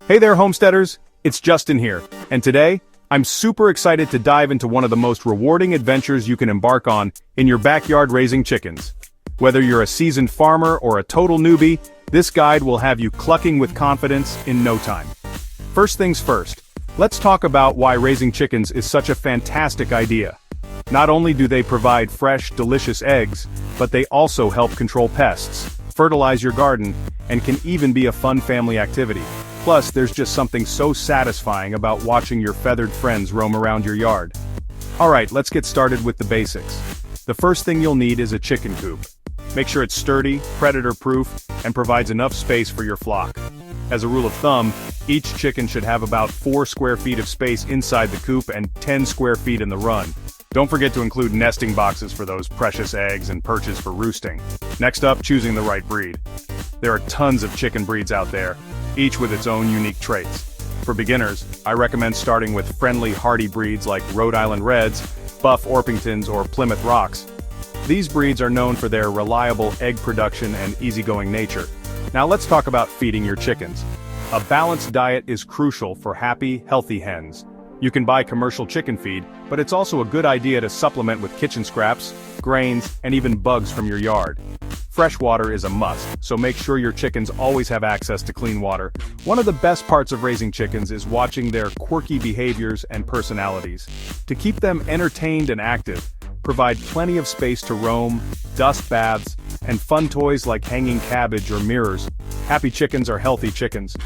Hey there, homesteaders! It's Justin here, and today, I'm super excited to dive into one of the most rewarding adventures you can embark on in your backyard raising chickens. Whether you're a seasoned farmer or a total newbie, this guide will have you clucking with confidence in no time. First things first, let's talk about why raising chickens is such a fantastic idea. Not only do they provide fresh, delicious eggs, but they also help control pests, fertilize your garden, and can even be a fun family activity. Plus, there's just something so satisfying about watching your feathered friends roam around your yard. Alright, let's get started with the basics. The first thing you'll need is a chicken coop. Make sure it's sturdy, predator-proof, and provides enough space for your flock. As a rule of thumb, each chicken should have about 4 square feet of space inside the coop and 10 square feet in the run. Don't forget to include nesting boxes for those precious eggs and perches for roosting. Next up, choosing the right breed. There are tons of chicken breeds out there, each with its own unique traits. For beginners, I recommend starting with friendly, hardy breeds like Rhode Island Reds, Buff Orpingtons, or Plymouth Rocks. These breeds are known for their reliable egg production and easygoing nature. Now let's talk about feeding your chickens. A balanced diet is crucial for happy, healthy hens. You can buy commercial chicken feed, but it's also a good idea to supplement with kitchen scraps, grains, and even bugs from your yard. Fresh water is a must, so make sure your chickens always have access to clean water. One of the best parts of raising chickens is watching their quirky behaviors and personalities. To keep them entertained and active, provide plenty of space to roam, dust baths, and fun toys like hanging cabbage or mirrors. Happy chickens are healthy chickens.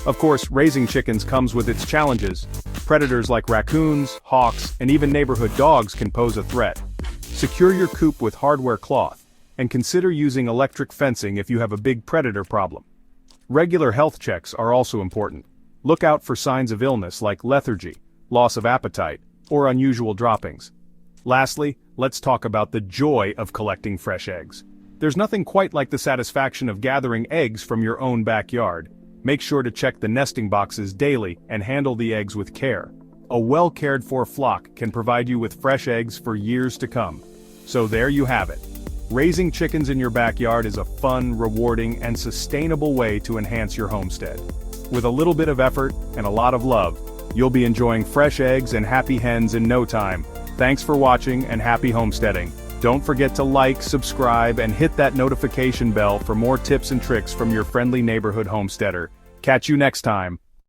Of course, raising chickens comes with its challenges. Predators like raccoons, hawks, and even neighborhood dogs can pose a threat. Secure your coop with hardware cloth, and consider using electric fencing if you have a big predator problem. Regular health checks are also important. Look out for signs of illness like lethargy, loss of appetite, or unusual droppings. Lastly, let's talk about the joy of collecting fresh eggs. There's nothing quite like the satisfaction of gathering eggs from your own backyard. Make sure to check the nesting boxes daily and handle the eggs with care. A well-cared-for flock can provide you with fresh eggs for years to come. So there you have it. Raising chickens in your backyard is a fun, rewarding, and sustainable way to enhance your homestead. With a little bit of effort and a lot of love, you'll be enjoying fresh eggs and happy hens in no time. Thanks for watching and happy homesteading. Don't forget to like, subscribe, and hit that notification bell for more tips and tricks from your friendly neighborhood homesteader. Catch you next time.